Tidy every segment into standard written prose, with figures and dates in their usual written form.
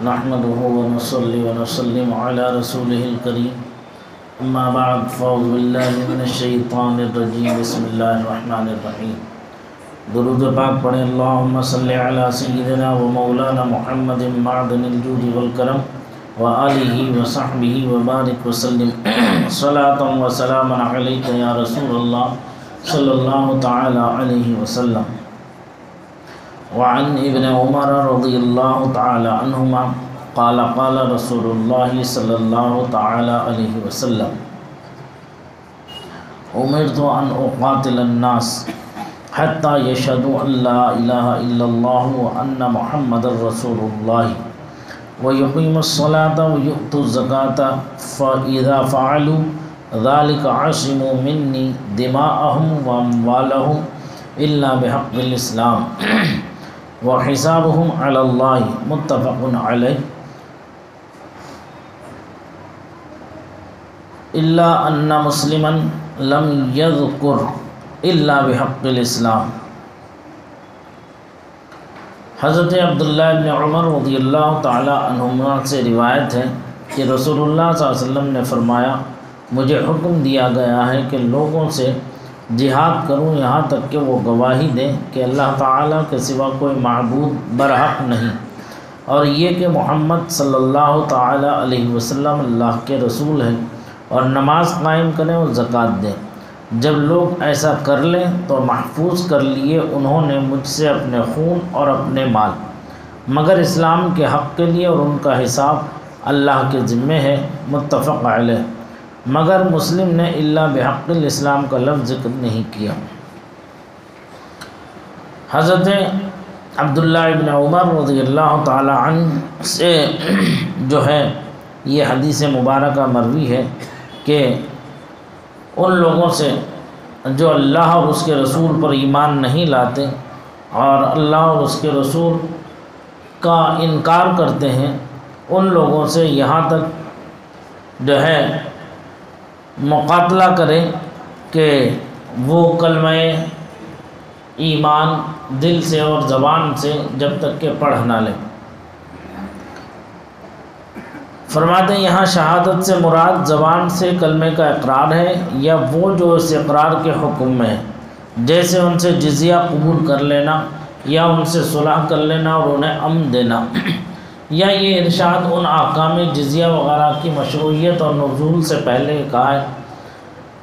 نحمده ونصلي ونسلم على رسوله الكريم اما بعد فاعوذ باللہ من الشیطان الرجیم بسم اللہ الرحمن الرحیم۔ درود پاک پڑھیں۔ اللہم صلی علی سیدنا و مولانا محمد معدن الجود والکرم وآلہ وصحبہ وبارک وسلم صلاۃ و سلام علیک یا رسول اللہ صلی اللہ تعالی علیہ وسلم۔ وعن ابن عمر رضی اللہ تعالی عنہما قال قال رسول اللہ صلی اللہ تعالی علیہ وسلم امرت ان اقاتل الناس حتی یشہدوا ان لا الہ الا اللہ وان محمد رسول اللہ ویقیموا الصلاة ویؤتوا الزکاة فاذا فعلوا ذلك عصموا منی دماءهم واموالهم الا بحق الاسلام وحسابهم علی اللہ متفق علیہ۔ الا ان مسلما لم یذکر الا بحق الاسلام۔ حضرت عبداللہ بن عمر رضی اللہ تعالی عنہما سے روایت ہے کہ رسول اللہ صلی اللہ علیہ وسلم نے فرمایا، مجھے حکم دیا گیا ہے کہ لوگوں سے جہاد کروں یہاں تک کہ وہ گواہی دیں کہ اللہ تعالیٰ کے سوا کوئی معبود برحق نہیں، اور یہ کہ محمد صلی اللہ تعالی علیہ وسلم اللہ کے رسول ہیں، اور نماز قائم کریں اور زکوٰۃ دیں۔ جب لوگ ایسا کر لیں تو محفوظ کر لیے انہوں نے مجھ سے اپنے خون اور اپنے مال، مگر اسلام کے حق کے لیے، اور ان کا حساب اللہ کے ذمے ہے، متفق علیہ۔ مگر مسلم نے الا بحق الاسلام کا لفظ ذکر نہیں کیا۔ حضرت عبداللہ ابن عمر رضی اللہ تعالی عنہ سے جو ہے یہ حدیث مبارکہ مروی ہے کہ ان لوگوں سے جو اللہ اور اس کے رسول پر ایمان نہیں لاتے اور اللہ اور اس کے رسول کا انکار کرتے ہیں، ان لوگوں سے یہاں تک جو ہے مقاتلہ کریں کہ وہ کلمہ ایمان دل سے اور زبان سے جب تک کہ پڑھ نہ لیں۔ فرماتے ہیں یہاں شہادت سے مراد زبان سے کلمے کا اقرار ہے، یا وہ جو اس اقرار کے حکم میں ہے، جیسے ان سے جزیہ قبول کر لینا، یا ان سے صلح کر لینا اور انہیں امن دینا، یا یہ ارشاد ان احکام جزیہ وغیرہ کی مشروعیت اور نزول سے پہلے کہا ہے،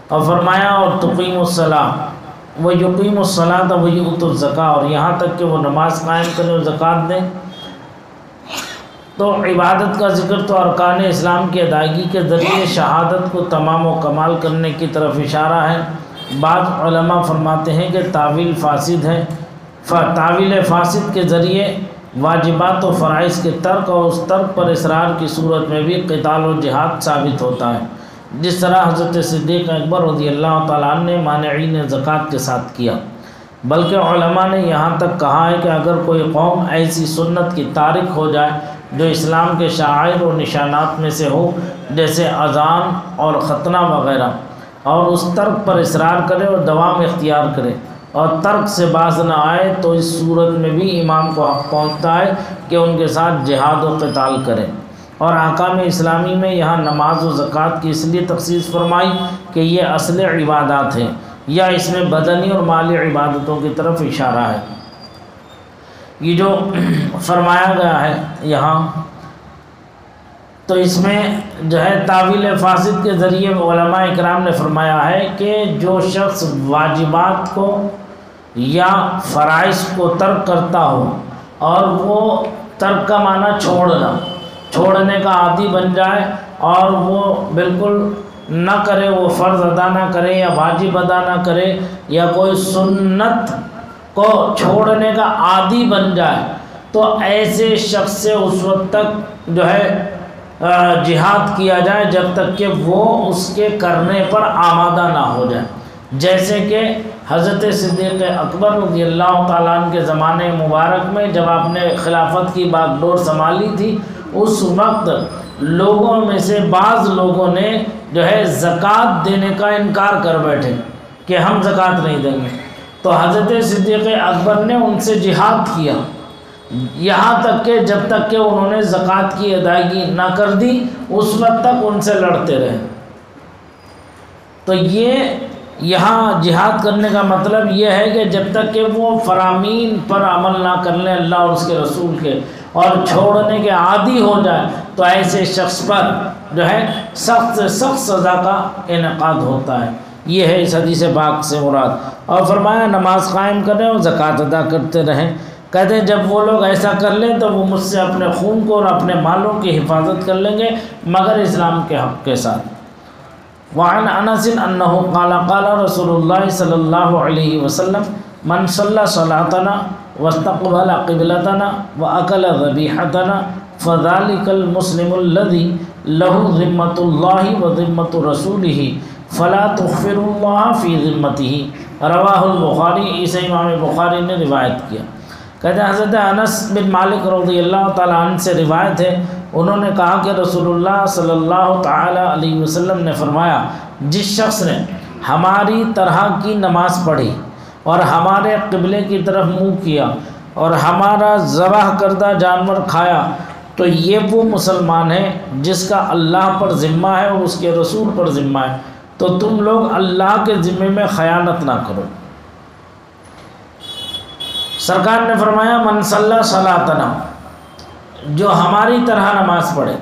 اور فرمایا اور تقیم الصلاۃ و یقیم الصلاۃ و یؤتوا الزکاۃ، اور یہاں تک کہ وہ نماز قائم کریں اور زکوٰۃ دیں۔ تو عبادت کا ذکر تو ارکان اسلام کی ادائیگی کے ذریعے شہادت کو تمام و کمال کرنے کی طرف اشارہ ہے۔ بعض علماء فرماتے ہیں کہ تعویل فاسد ہے، تعویل فاسد کے ذریعے واجبات و فرائض کے ترک اور اس ترک پر اصرار کی صورت میں بھی قتال و جہاد ثابت ہوتا ہے، جس طرح حضرت صدیق اکبر رضی اللہ تعالیٰ عنہ نے مانعین زکوٰۃ کے ساتھ کیا۔ بلکہ علماء نے یہاں تک کہا ہے کہ اگر کوئی قوم ایسی سنت کی تارک ہو جائے جو اسلام کے شعائر و نشانات میں سے ہو، جیسے اذان اور ختنہ وغیرہ، اور اس ترک پر اصرار کرے اور دوام اختیار کرے اور ترک سے باز نہ آئے، تو اس صورت میں بھی امام کو حق پہنچتا ہے کہ ان کے ساتھ جہاد و قتال کرے۔ اور احکام اسلامی میں یہاں نماز و زکوٰۃ کی اس لیے تخصیص فرمائی کہ یہ اصل عبادات ہیں، یا اس میں بدنی اور مالی عبادتوں کی طرف اشارہ ہے۔ یہ جو فرمایا گیا ہے یہاں، تو اس میں جو ہے تعویل فاسد کے ذریعے علماء اکرام نے فرمایا ہے کہ جو شخص واجبات کو یا فرائض کو ترک کرتا ہو، اور وہ ترک کا معنی چھوڑنے کا عادی بن جائے، اور وہ بالکل نہ کرے، وہ فرض ادا نہ کرے یا واجب ادا نہ کرے، یا کوئی سنت کو چھوڑنے کا عادی بن جائے، تو ایسے شخص سے اس وقت تک جو ہے جہاد کیا جائے جب تک کہ وہ اس کے کرنے پر آمادہ نہ ہو جائے۔ جیسے کہ حضرت صدیق اکبر رضی اللہ تعالیٰ عنہ کے زمانے مبارک میں جب آپ نے خلافت کی باغ ڈور سنبھالی تھی، اس وقت لوگوں میں سے بعض لوگوں نے جو ہے زکوٰۃ دینے کا انکار کر بیٹھے کہ ہم زکوٰۃ نہیں دیں گے، تو حضرت صدیق اکبر نے ان سے جہاد کیا، یہاں تک کہ جب تک کہ انہوں نے زکوٰۃ کی ادائیگی نہ کر دی اس وقت تک ان سے لڑتے رہے۔ تو یہ یہاں جہاد کرنے کا مطلب یہ ہے کہ جب تک کہ وہ فرامین پر عمل نہ کر لیں اللہ اور اس کے رسول کے اور چھوڑنے کے عادی ہو جائے تو ایسے شخص پر جو ہے سخت سے سخت سزا کا انعقاد ہوتا ہے۔ یہ ہے اس حدیث پاک سے مراد۔ اور فرمایا نماز قائم کریں اور زکوٰۃ ادا کرتے رہیں۔ کہتے ہیں جب وہ لوگ ایسا کر لیں تو وہ مجھ سے اپنے خون کو اور اپنے مالوں کی حفاظت کر لیں گے مگر اسلام کے حق کے ساتھ۔ وعن انس انہ قال قال رسول اللہ صلی اللہ علیہ وسلم من صلی صلاتنا واستقبل قبلتنا واکل ذبیحتنا فذلک المسلم الذی له ذمۃ اللہ وذمۃ رسولہ فلا تغفر اللہ فی ذمتہ۔ رواہ البخاری، اسے امام بخاری نے روایت کیا۔ کہتے ہیں حضرت انس بن مالک رضی اللہ تعالیٰ عنہ سے روایت ہے، انہوں نے کہا کہ رسول اللہ صلی اللہ تعالیٰ علیہ وسلم نے فرمایا جس شخص نے ہماری طرح کی نماز پڑھی اور ہمارے قبلے کی طرف منہ کیا اور ہمارا ذبح کردہ جانور کھایا تو یہ وہ مسلمان ہے جس کا اللہ پر ذمہ ہے اور اس کے رسول پر ذمہ ہے، تو تم لوگ اللہ کے ذمے میں خیانت نہ کرو۔ سرکار نے فرمایا من صلی صلاتنا، جو ہماری طرح نماز پڑھے،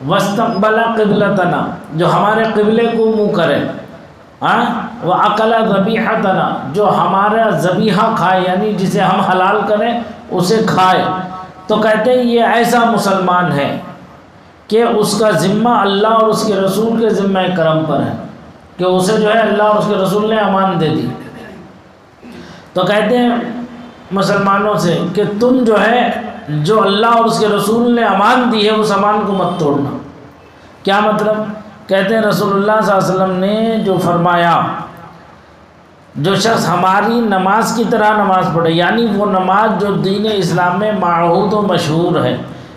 واستقبل قبلتنا، جو ہمارے قبلے کو منہ کرے، واکل ذبیحتنا، جو ہمارا ذبیحہ کھائے یعنی جسے ہم حلال کریں اسے کھائے، تو کہتے ہیں یہ ایسا مسلمان ہے کہ اس کا ذمہ اللہ اور اس کے رسول کے ذمہ کرم پر ہے، کہ اسے جو ہے اللہ اور اس کے رسول نے امان دے دی۔ تو کہتے ہیں مسلمانوں سے کہ تم جو ہے جو اللہ اور اس کے رسول نے امان دی ہے اس امان کو مت توڑنا۔ کیا مطلب؟ کہتے ہیں رسول اللہ صلی اللہ علیہ وسلم نے جو فرمایا جو شخص ہماری نماز کی طرح نماز پڑھے، یعنی وہ نماز جو دین اسلام میں معہود و مشہور ہے،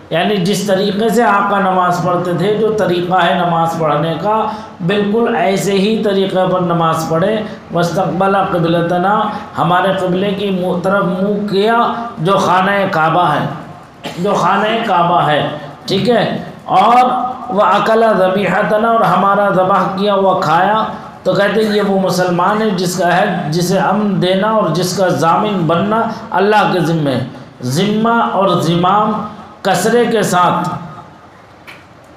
یعنی جس طریقے سے آقا نماز پڑھتے تھے، جو طریقہ ہے نماز پڑھنے کا بالکل ایسے ہی طریقے پر نماز پڑھے۔ واستقبل قبلتنا، ہمارے قبلے کی طرف منہ کیا جو خانہ کعبہ ہے، جو خانہ کعبہ ہے، ٹھیک ہے، اور واکل ذبیحتنا، اور ہمارا ذبح کیا ہوا کھایا، تو کہتے ہیں یہ وہ مسلمان ہے جس کا ہے جسے امن دینا اور جس کا ضامن بننا اللہ کے ذمہ ہے۔ ذمہ اور ذمام کسرے کے ساتھ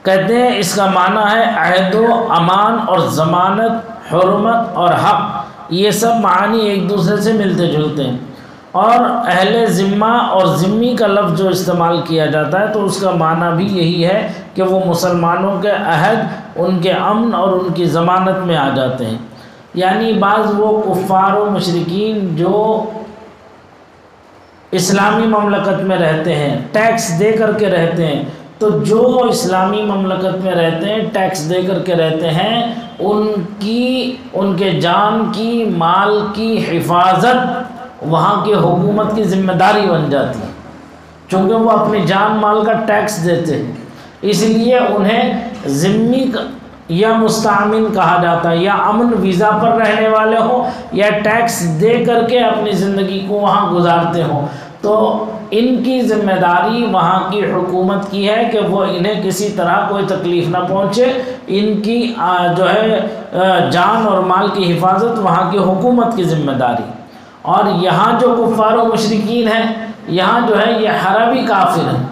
کہتے ہیں اس کا معنی ہے عہد و امان اور ضمانت، حرمت اور حق، یہ سب معانی ایک دوسرے سے ملتے جلتے ہیں۔ اور اہل ذمہ اور ذمی کا لفظ جو استعمال کیا جاتا ہے تو اس کا معنی بھی یہی ہے کہ وہ مسلمانوں کے عہد، ان کے امن اور ان کی ضمانت میں آ جاتے ہیں۔ یعنی بعض وہ کفار و مشرکین جو اسلامی مملکت میں رہتے ہیں، ٹیکس دے کر کے رہتے ہیں، تو جو اسلامی مملکت میں رہتے ہیں ٹیکس دے کر کے رہتے ہیں ان کے جان کی، مال کی حفاظت وہاں کی حکومت کی ذمہ داری بن جاتی ہے، چونکہ وہ اپنی جان مال کا ٹیکس دیتے ہیں، اس لیے انہیں ذمی یا مستعمن کہا جاتا ہے، یا امن ویزا پر رہنے والے ہوں یا ٹیکس دے کر کے اپنی زندگی کو وہاں گزارتے ہوں، تو ان کی ذمہ داری وہاں کی حکومت کی ہے کہ وہ انہیں کسی طرح کوئی تکلیف نہ پہنچے، ان کی جو ہے جان اور مال کی حفاظت وہاں کی حکومت کی ذمہ داری۔ اور یہاں جو کفار و مشرکین ہیں، یہاں جو ہے یہ حربی کافر ہیں،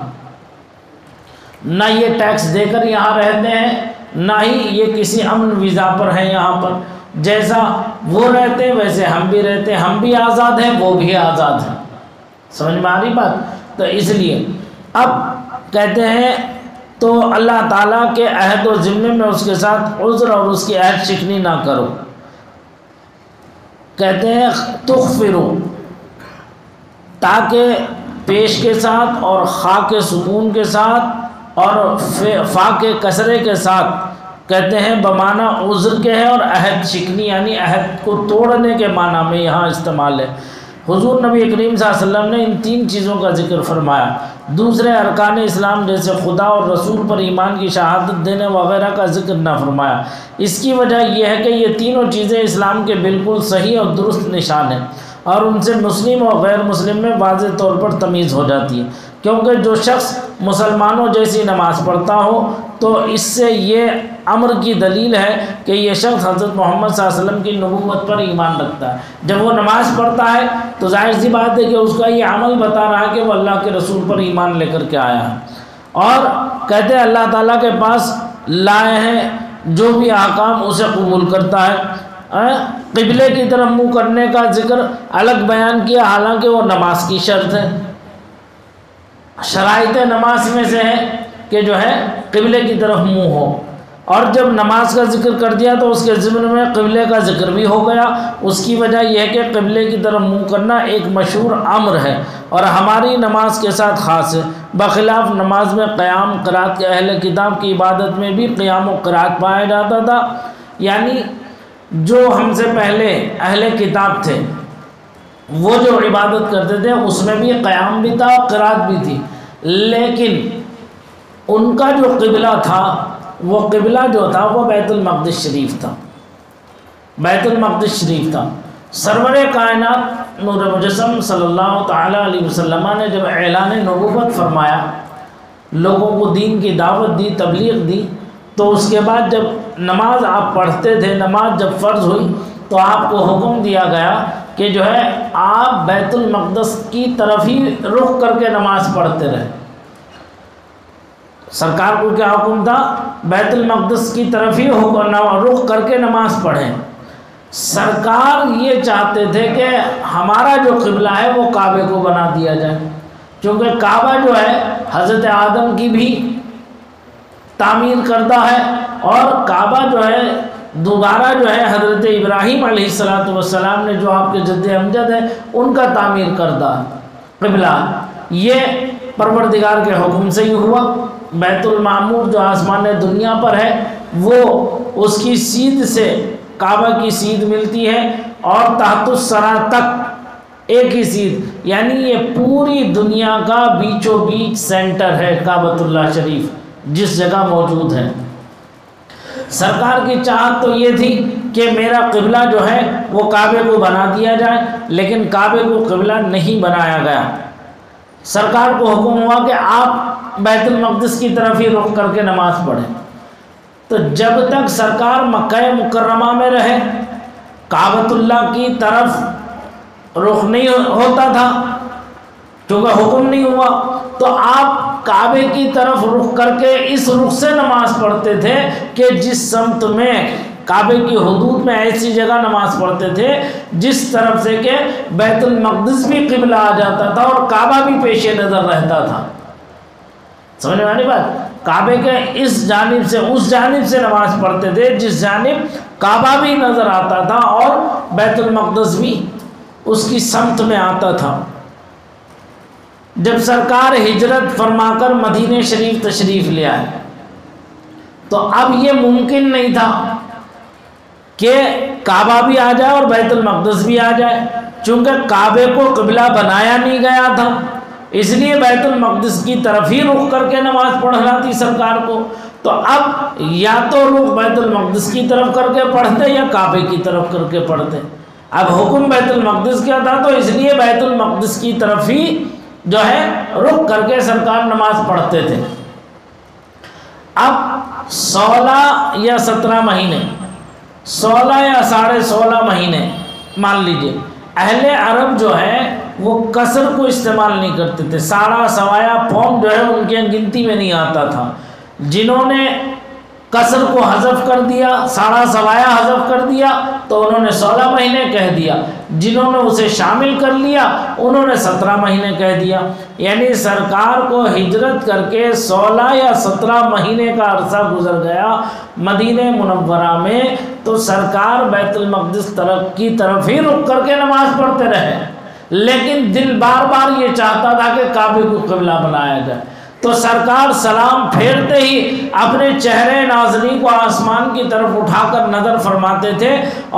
نہ یہ ٹیکس دے کر یہاں رہتے ہیں، نہ ہی یہ کسی امن ویزا پر ہیں یہاں پر، جیسا وہ رہتے ہیں ویسے ہم بھی رہتے ہیں، ہم بھی آزاد ہیں وہ بھی آزاد ہیں۔ سمجھ میں آ رہی بات؟ تو اس لیے اب کہتے ہیں تو اللہ تعالیٰ کے عہد و ذمے میں اس کے ساتھ عذر اور اس کی عہد شکنی نہ کرو۔ کہتے ہیں تغفرو، تاکہ پیش کے ساتھ اور خا کے سکون کے ساتھ اور فا کے کسرے کے ساتھ کہتے ہیں بمعنی عذر کے ہے، اور عہد شکنی یعنی عہد کو توڑنے کے معنی میں یہاں استعمال ہے۔ حضور نبی کریم صلی اللہ علیہ وسلم نے ان تین چیزوں کا ذکر فرمایا، دوسرے ارکان اسلام جیسے خدا اور رسول پر ایمان کی شہادت دینے وغیرہ کا ذکر نہ فرمایا۔ اس کی وجہ یہ ہے کہ یہ تینوں چیزیں اسلام کے بالکل صحیح اور درست نشان ہیں، اور ان سے مسلم اور غیر مسلم میں واضح طور پر تمیز ہو جاتی ہے، کیونکہ جو شخص مسلمانوں جیسی نماز پڑھتا ہو تو اس سے یہ امر کی دلیل ہے کہ یہ شخص حضرت محمد صلی اللہ علیہ وسلم کی نبوت پر ایمان رکھتا ہے۔ جب وہ نماز پڑھتا ہے تو ظاہر سی بات ہے کہ اس کا یہ عمل بتا رہا ہے کہ وہ اللہ کے رسول پر ایمان لے کر کے آیا ہے، اور کہتے ہیں اللہ تعالیٰ کے پاس لائے ہیں جو بھی احکام اسے قبول کرتا ہے۔ قبلے کی طرف منہ کرنے کا ذکر الگ بیان کیا، حالانکہ وہ نماز کی شرط ہے، شرائط نماز میں سے ہے کہ جو ہے قبلے کی طرف منہ ہو، اور جب نماز کا ذکر کر دیا تو اس کے ضمن میں قبلے کا ذکر بھی ہو گیا۔ اس کی وجہ یہ ہے کہ قبلے کی طرف منہ کرنا ایک مشہور امر ہے اور ہماری نماز کے ساتھ خاص ہے، بخلاف نماز میں قیام قرات کے اہل کتاب کی عبادت میں بھی قیام و قرات پایا جاتا تھا، یعنی جو ہم سے پہلے اہل کتاب تھے وہ جو عبادت کرتے تھے اس میں بھی قیام بھی تھا اور قرات بھی تھی، لیکن ان کا جو قبلہ تھا وہ قبلہ جو تھا وہ بیت المقدس شریف تھا، بیت المقدس شریف تھا۔ سرور کائنات نور مجسم صلی اللہ تعالیٰ علیہ وسلم نے جب اعلان نبوت فرمایا، لوگوں کو دین کی دعوت دی، تبلیغ دی، تو اس کے بعد جب نماز آپ پڑھتے تھے، نماز جب فرض ہوئی تو آپ کو حکم دیا گیا کہ جو ہے آپ بیت المقدس کی طرف ہی رخ کر کے نماز پڑھتے رہے۔ سرکار کو کیا حکم تھا؟ بیت المقدس کی طرف ہی رخ کر کے نماز پڑھیں۔ سرکار یہ چاہتے تھے کہ ہمارا جو قبلہ ہے وہ کعبے کو بنا دیا جائے، کیونکہ کعبہ جو ہے حضرت آدم کی بھی تعمیر کردہ ہے، اور کعبہ جو ہے دوبارہ جو ہے حضرت ابراہیم علیہ السلام نے جو آپ کے جد امجد ہے ان کا تعمیر کردہ قبلہ، یہ پروردگار کے حکم سے ہی ہوا۔ بیت المعمور جو آسمان دنیا پر ہے وہ اس کی سیدھ سے کعبہ کی سیدھ ملتی ہے، اور تحت الثری تک ایک ہی سیدھ، یعنی یہ پوری دنیا کا بیچوں بیچ سینٹر ہے کعبۃ اللہ شریف جس جگہ موجود ہے۔ سرکار کی چاہت تو یہ تھی کہ میرا قبلہ جو ہے وہ کعبے کو بنا دیا جائے، لیکن کعبے کو قبلہ نہیں بنایا گیا۔ سرکار کو حکم ہوا کہ آپ بیت المقدس کی طرف ہی رخ کر کے نماز پڑھیں۔ تو جب تک سرکار مکہ مکرمہ میں رہے کعبۃ اللہ کی طرف رخ نہیں ہوتا تھا، کیونکہ حکم نہیں ہوا، تو آپ کعبے کی طرف رخ کر کے اس رخ سے نماز پڑھتے تھے کہ جس سمت میں کعبے کی حدود میں ایسی جگہ نماز پڑھتے تھے جس طرف سے کہ بیت المقدس بھی قبلہ آ جاتا تھا اور کعبہ بھی پیش نظر رہتا تھا۔ سمجھ میں آنی بات؟ کعبے کے اس جانب سے اس جانب سے نماز پڑھتے تھے جس جانب کعبہ بھی نظر آتا تھا اور بیت المقدس بھی اس کی سمت میں آتا تھا۔ جب سرکار ہجرت فرما کر مدینہ شریف تشریف لے آئے تو اب یہ ممکن نہیں تھا کہ کعبہ بھی آ جائے اور بیت المقدس بھی آ جائے، چونکہ کعبے کو قبلہ بنایا نہیں گیا تھا، اس لیے بیت المقدس کی طرف ہی رخ کر کے نماز پڑھنا تھی سرکار کو۔ تو اب یا تو رخ بیت المقدس کی طرف کر کے پڑھتے یا کعبے کی طرف کر کے پڑھتے۔ اب حکم بیت المقدس کیا تھا تو اس لیے بیت المقدس کی طرف ہی جو ہے رخ کر کے سرکار نماز پڑھتے تھے۔ اب 16 یا 17 مہینے، 16 یا 16.5 مہینے مان لیجئے، اہل عرب جو ہے وہ قصر کو استعمال نہیں کرتے تھے، ساڑھا سوایا پون جو ہے ان کے گنتی میں نہیں آتا تھا۔ جنہوں نے قصر کو حذف کر دیا، ساڑھا سوایا حذف کر دیا تو انہوں نے 16 مہینے کہہ دیا، جنہوں نے اسے شامل کر لیا انہوں نے 17 مہینے کہہ دیا۔ یعنی سرکار کو ہجرت کر کے 16 یا 17 مہینے کا عرصہ گزر گیا مدینہ منورہ میں، تو سرکار بیت المقدس کی طرف ہی رخ کر کے نماز پڑھتے رہے، لیکن دل بار بار یہ چاہتا تھا کہ کعبے کو قبلہ بنایا جائے۔ تو سرکار سلام پھیرتے ہی اپنے چہرے نازنی کو آسمان کی طرف اٹھا کر نظر فرماتے تھے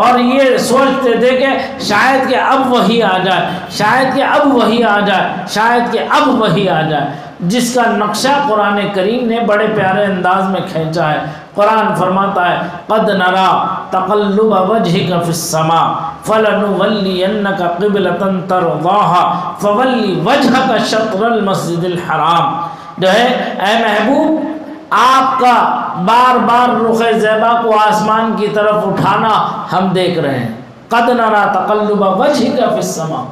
اور یہ سوچتے تھے کہ شاید کہ اب وہی آ جائے، شاید کہ اب وہی آ جائے، شاید کہ اب وہی آ جائے۔ جس کا نقشہ قرآن کریم نے بڑے پیارے انداز میں کھینچا ہے۔ قرآن فرماتا ہے قد نرا تقلب وجهك في السماء فلنولینک قبلۃ ترضاها فول وجهك شطر المسجد الحرام۔ جو ہے اے محبوب آپ کا بار بار رخ زیبا کو آسمان کی طرف اٹھانا ہم دیکھ رہے ہیں۔ قد نرا تقلب وجهك في السماء،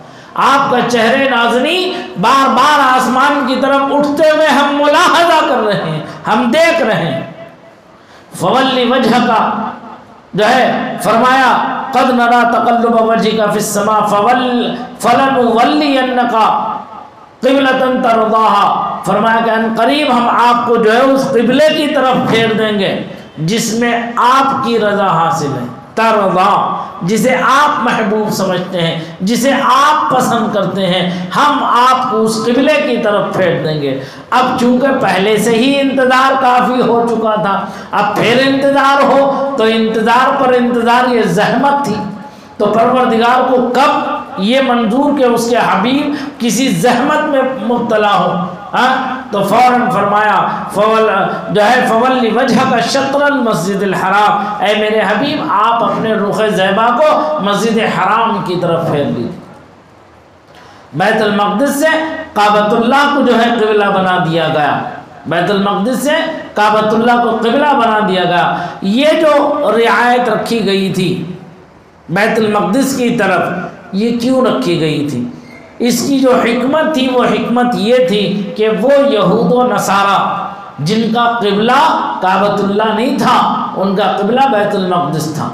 آپ کا چہرے نازنی بار بار آسمان کی طرف اٹھتے ہوئے ہم ملاحظہ کر رہے ہیں، ہم دیکھ رہے ہیں۔ فولی وجہ کا جو ہے فرمایا قد نرا تقلب وجهك في السماء فلنولینک قبلۃ ترضاها، فرمایا کہ ان قریب ہم آپ کو جو ہے اس قبلے کی طرف پھیر دیں گے جس میں آپ کی رضا حاصل ہے۔ ترضا، جسے آپ محبوب سمجھتے ہیں، جسے آپ پسند کرتے ہیں، ہم آپ کو اس قبلے کی طرف پھیر دیں گے۔ اب چونکہ پہلے سے ہی انتظار کافی ہو چکا تھا، اب پھر انتظار ہو تو انتظار پر انتظار یہ زحمت تھی، تو پروردگار کو کب یہ منظور کہ اس کے حبیب کسی زحمت میں مبتلا ہو، تو فوراً فرمایا جو ہے فولی وجہ کا شطر المسجد الحرام، اے میرے حبیب آپ اپنے رخ زیبا کو مسجد حرام کی طرف پھیر لیجیے۔ بیت المقدس سے کعبۃ اللہ کو جو ہے قبلہ بنا دیا گیا، بیت المقدس سے کعبۃ اللہ کو قبلہ بنا دیا گیا۔ یہ جو رعایت رکھی گئی تھی بیت المقدس کی طرف، یہ کیوں رکھی گئی تھی؟ اس کی جو حکمت تھی وہ حکمت یہ تھی کہ وہ یہود و نصارہ جن کا قبلہ کعبۃ اللہ نہیں تھا، ان کا قبلہ بیت المقدس تھا،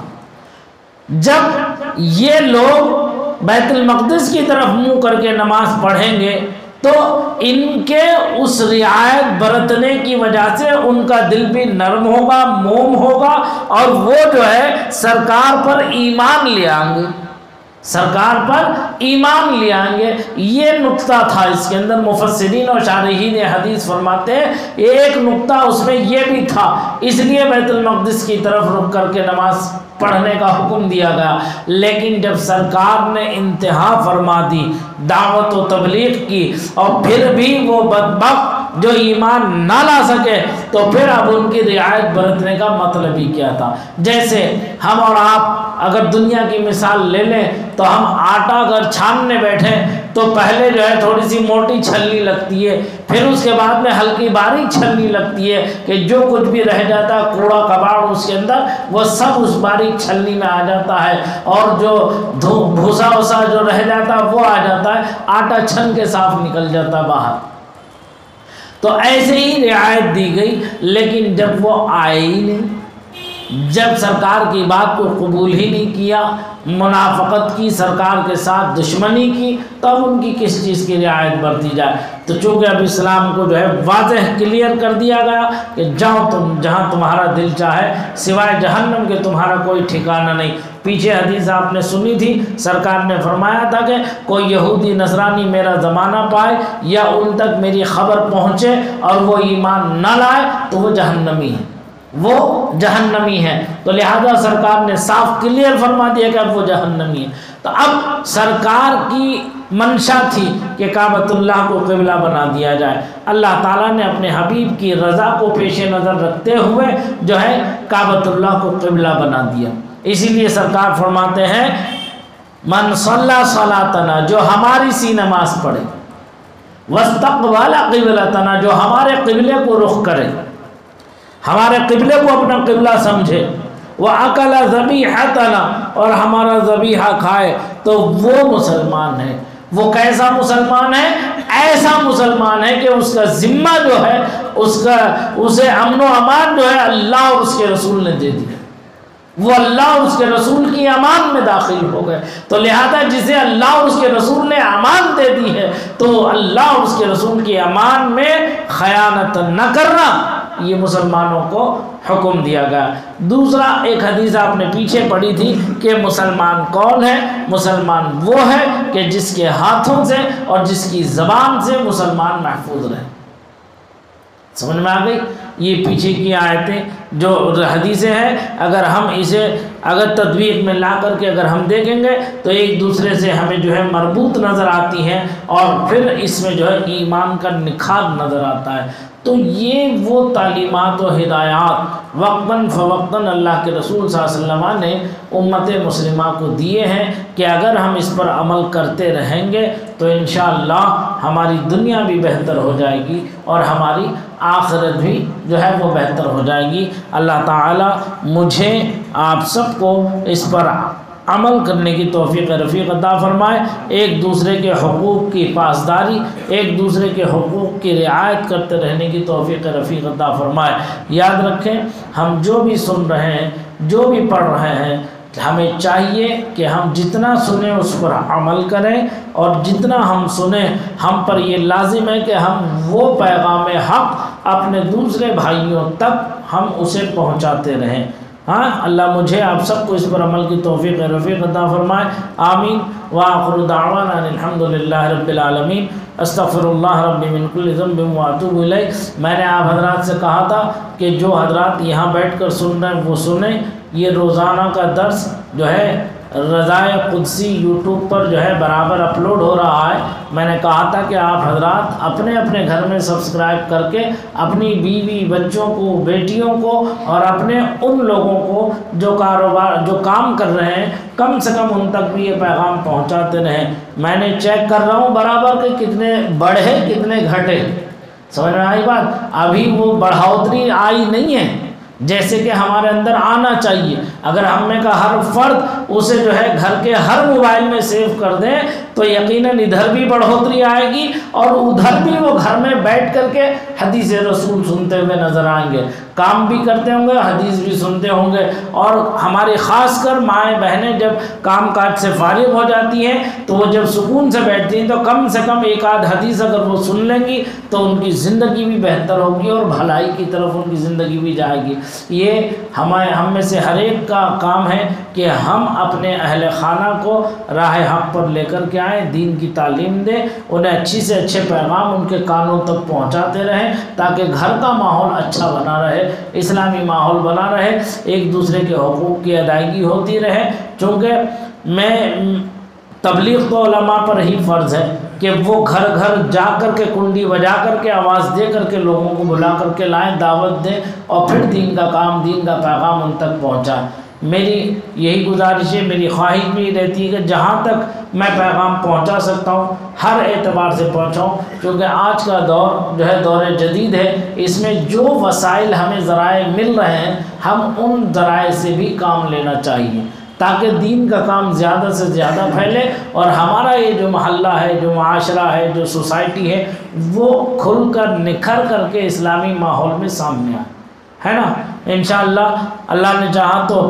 جب یہ لوگ بیت المقدس کی طرف منہ کر کے نماز پڑھیں گے تو ان کے اس رعایت برتنے کی وجہ سے ان کا دل بھی نرم ہوگا، موم ہوگا، اور وہ جو ہے سرکار پر ایمان لے آئیں گے، سرکار پر ایمان لے آئیں گے۔ یہ نقطہ تھا اس کے اندر۔ مفسرین اور شارحین حدیث فرماتے ہیں ایک نقطہ اس میں یہ بھی تھا، اس لیے بیت المقدس کی طرف رک کر کے نماز پڑھنے کا حکم دیا گیا۔ لیکن جب سرکار نے انتہا فرما دی دعوت و تبلیغ کی اور پھر بھی وہ بدبخت جو ایمان نہ لا سکے، تو پھر اب ان کی رعایت برتنے کا مطلب ہی کیا تھا؟ جیسے ہم اور آپ اگر دنیا کی مثال لے لیں تو ہم آٹا اگر چھاننے بیٹھیں تو پہلے جو ہے تھوڑی سی موٹی چھلنی لگتی ہے، پھر اس کے بعد میں ہلکی باریک چھلنی لگتی ہے کہ جو کچھ بھی رہ جاتا ہے کوڑا کباڑ اس کے اندر وہ سب اس باریک چھلنی میں آ جاتا ہے، اور جو بھوسا وسا جو رہ جاتا ہے وہ آ جاتا ہے، آٹا چھن کے صاف نکل جاتا ہے باہر۔ تو ایسے ہی رعایت دی گئی، لیکن جب وہ آئے ہی نہیں، جب سرکار کی بات کو قبول ہی نہیں کیا، منافقت کی، سرکار کے ساتھ دشمنی کی، تب ان کی کس چیز کی رعایت برتی جائے؟ تو چونکہ اب اسلام کو جو ہے واضح کلیئر کر دیا گیا کہ جاؤ تم جہاں تمہارا دل چاہے، سوائے جہنم کے تمہارا کوئی ٹھکانہ نہیں۔ پیچھے حدیث آپ نے سنی تھی، سرکار نے فرمایا تھا کہ کوئی یہودی نصرانی میرا زمانہ پائے یا ان تک میری خبر پہنچے اور وہ ایمان نہ لائے تو وہ جہنمی ہے، وہ جہنمی ہے۔ تو لہذا سرکار نے صاف کلیئر فرما دیا کہ اب وہ جہنمی ہے۔ تو اب سرکار کی منشا تھی کہ کعبۃ اللہ کو قبلہ بنا دیا جائے۔ اللہ تعالیٰ نے اپنے حبیب کی رضا کو پیش نظر رکھتے ہوئے جو ہے کعبۃ اللہ کو قبلہ بنا دیا۔ اسی لیے سرکار فرماتے ہیں من صلی صلاتنا، جو ہماری سی نماز پڑھے، واستقبل قبلتنا، جو ہمارے قبلے کو رخ کرے، ہمارے قبلے کو اپنا قبلہ سمجھے، وَأَكَلَ ذَبِيحَتَنَا، اور ہمارا ذبیحہ کھائے، تو وہ مسلمان ہے۔ وہ کیسا مسلمان ہے؟ ایسا مسلمان ہے کہ اس کا ذمہ جو ہے اسے امن و امان جو ہے اللہ اور اس کے رسول نے دے دیا، وہ اللہ اور اس کے رسول کی امان میں داخل ہو گئے۔ تو لہذا جسے اللہ اور اس کے رسول نے امان دے دی ہے تو اللہ اور اس کے رسول کی امان میں خیانت نہ کرنا، یہ مسلمانوں کو حکم دیا گیا۔ دوسرا ایک حدیث آپ نے پیچھے پڑھی تھی کہ مسلمان کون ہے؟ مسلمان وہ ہے کہ جس کے ہاتھوں سے اور جس کی زبان سے مسلمان محفوظ رہے۔ سمجھ میں آ گئی؟ یہ پیچھے کی آیتیں جو حدیثیں ہیں، اگر ہم اسے اگر تطبیق میں لا کر کے اگر ہم دیکھیں گے تو ایک دوسرے سے ہمیں جو ہے مربوط نظر آتی ہیں، اور پھر اس میں جو ہے ایمان کا نکھار نظر آتا ہے۔ تو یہ وہ تعلیمات و ہدایات وقتاً فوقتاً اللہ کے رسول صلی اللہ علیہ وسلم نے امت مسلمہ کو دیے ہیں کہ اگر ہم اس پر عمل کرتے رہیں گے تو انشاءاللہ ہماری دنیا بھی بہتر ہو جائے گی اور ہماری آخرت بھی جو ہے وہ بہتر ہو جائے گی۔ اللہ تعالی مجھے آپ سب کو اس پر عمل کرنے کی توفیق رفیق عطا فرمائے، ایک دوسرے کے حقوق کی پاسداری، ایک دوسرے کے حقوق کی رعایت کرتے رہنے کی توفیق رفیق عطا فرمائے۔ یاد رکھیں، ہم جو بھی سن رہے ہیں، جو بھی پڑھ رہے ہیں، ہمیں چاہیے کہ ہم جتنا سنیں اس پر عمل کریں، اور جتنا ہم سنیں ہم پر یہ لازم ہے کہ ہم وہ پیغام حق اپنے دوسرے بھائیوں تک ہم اسے پہنچاتے رہیں۔ ہاں، اللہ مجھے آپ سب کو اس پر عمل کی توفیق رفیق عطا فرمائے، آمین۔ وآخر دعوانا الحمدللہ رب العالمین، استغفر اللہ ربی من کل ذنب واتوب الیہ۔ میں نے آپ حضرات سے کہا تھا کہ جو حضرات یہاں بیٹھ کر سن رہے ہیں وہ سنیں، یہ روزانہ کا درس جو ہے رضائے قدسی یوٹیوب پر جو ہے برابر اپلوڈ ہو رہا ہے۔ میں نے کہا تھا کہ آپ حضرات اپنے اپنے گھر میں سبسکرائب کر کے اپنی بیوی، بچوں کو، بیٹیوں کو اور اپنے ان لوگوں کو جو کام کر رہے ہیں، کم سے کم ان تک بھی یہ پیغام پہنچاتے رہیں۔ میں نے چیک کر رہا ہوں برابر کہ کتنے بڑھے کتنے گھٹے، سمجھ میں آئی بات؟ ابھی وہ بڑھوتری آئی نہیں ہے جیسے کہ ہمارے اندر آنا چاہیے۔ اگر ہم میں کا ہر فرد اسے جو ہے گھر کے ہر موبائل میں سیو کر دیں تو یقیناً ادھر بھی بڑھوتری آئے گی، اور ادھر بھی وہ گھر میں بیٹھ کر کے حدیث رسول سنتے ہوئے نظر آئیں گے، کام بھی کرتے ہوں گے، حدیث بھی سنتے ہوں گے۔ اور ہماری خاص کر مائیں بہنیں جب کام کاج سے فارغ ہو جاتی ہیں تو وہ جب سکون سے بیٹھتی ہیں تو کم سے کم ایک آدھ حدیث اگر وہ سن لیں گی تو ان کی زندگی بھی بہتر ہوگی اور بھلائی کی طرف ان کی زندگی بھی جائے گی۔ یہ ہم میں سے ہر ایک کا کام ہے کہ ہم اپنے اہل خانہ کو راہ حق پر لے کر کے آئیں، دین کی تعلیم دیں، انہیں اچھی سے اچھے پیغام ان کے کانوں تک پہنچاتے رہیں تاکہ گھر کا ماحول اچھا بنا رہے، اسلامی ماحول بنا رہے، ایک دوسرے کے حقوق کی ادائیگی ہوتی رہے۔ چونکہ میں تبلیغ تو علماء پر ہی فرض ہے کہ وہ گھر گھر جا کر کے کنڈی بجا کر کے آواز دے کر کے لوگوں کو بلا کر کے لائیں، دعوت دیں، اور پھر دین کا کام، دین کا پیغام ان تک پہنچائیں۔ میری یہی گزارش ہے، میری خواہش بھی رہتی ہے کہ جہاں تک میں پیغام پہنچا سکتا ہوں ہر اعتبار سے پہنچاؤں، کیونکہ آج کا دور جو ہے دور جدید ہے، اس میں جو وسائل ہمیں ذرائع مل رہے ہیں ہم ان ذرائع سے بھی کام لینا چاہیے تاکہ دین کا کام زیادہ سے زیادہ پھیلے، اور ہمارا یہ جو محلہ ہے، جو معاشرہ ہے، جو سوسائٹی ہے، وہ کھل کر نکھر کر کے اسلامی ماحول میں سامنے آئے، ہے نا؟ انشاءاللہ اللہ نے چاہا تو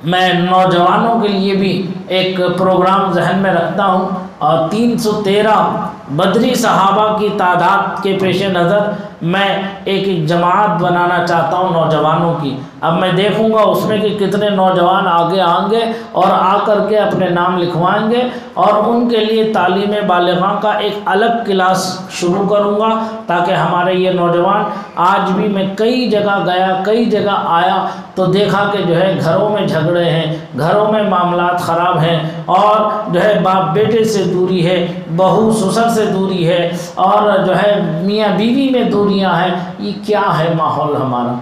میں نوجوانوں کے لیے بھی ایک پروگرام ذہن میں رکھتا ہوں، اور 313 بدری صحابہ کی تعداد کے پیش نظر میں ایک جماعت بنانا چاہتا ہوں نوجوانوں کی۔ اب میں دیکھوں گا اس میں کہ کتنے نوجوان آگے آئیں گے اور آ کر کے اپنے نام لکھوائیں گے، اور ان کے لیے تعلیم بالغاں کا ایک الگ کلاس شروع کروں گا تاکہ ہمارے یہ نوجوان، آج بھی میں کئی جگہ گیا، کئی جگہ آیا تو دیکھا کہ جو ہے گھروں میں جھگڑے ہیں، گھروں میں معاملات خراب ہیں، اور جو ہے باپ بیٹے سے دوری ہے، بہو سسر سے دوری ہے، اور جو ہے میاں بیوی میں دوریاں ہیں۔ یہ کیا ہے ماحول ہمارا؟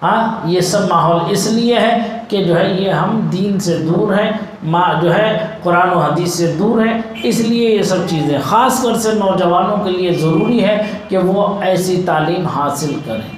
ہاں، یہ سب ماحول اس لیے ہے کہ جو ہے یہ ہم دین سے دور ہیں، جو ہے قرآن و حدیث سے دور ہیں، اس لیے یہ سب چیزیں خاص کر سے نوجوانوں کے لیے ضروری ہے کہ وہ ایسی تعلیم حاصل کریں۔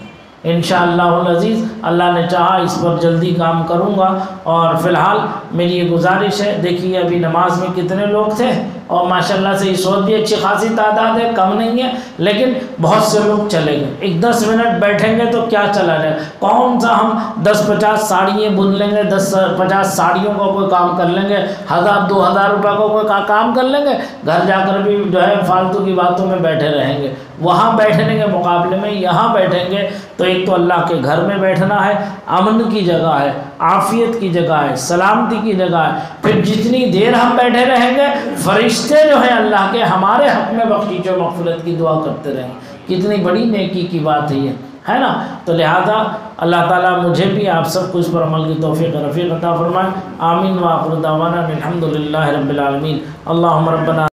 انشاءاللہ العزیز اللہ نے چاہا اس پر جلدی کام کروں گا، اور فی الحال میری یہ گزارش ہے، دیکھیے ابھی نماز میں کتنے لوگ تھے، اور ماشاءاللہ سے اس وقت بھی اچھی خاصی تعداد ہے، کم نہیں ہے، لیکن بہت سے لوگ چلے گئے۔ ایک 10 منٹ بیٹھیں گے تو کیا چلا جائے؟ کون سا ہم 10-50 ساڑیاں بن لیں گے، 10-50 ساڑیوں کا کوئی کام کر لیں گے، 1000-2000 روپے کا کوئی کام کر لیں گے، گھر جا کر بھی جو ہے فالتو کی باتوں میں بیٹھے رہیں گے۔ وہاں بیٹھنے کے مقابلے میں یہاں بیٹھیں گے تو ایک تو اللہ کے گھر میں بیٹھنا ہے، امن کی جگہ ہے، عافیت کی جگہ ہے، سلامتی کی جگہ ہے، پھر جتنی دیر ہم بیٹھے رہیں گے فرشتے جو ہیں اللہ کے ہمارے حق میں بخشش و مغفرت کی دعا کرتے رہیں گے۔ کتنی بڑی نیکی کی بات ہے نا؟ تو لہذا اللہ تعالیٰ مجھے بھی آپ سب کو اس پر عمل کی توفیق رفیق عطا فرمائے۔ آمین وآخر دعوانا الحمدللہ رب العالمین۔ اللہم ربنا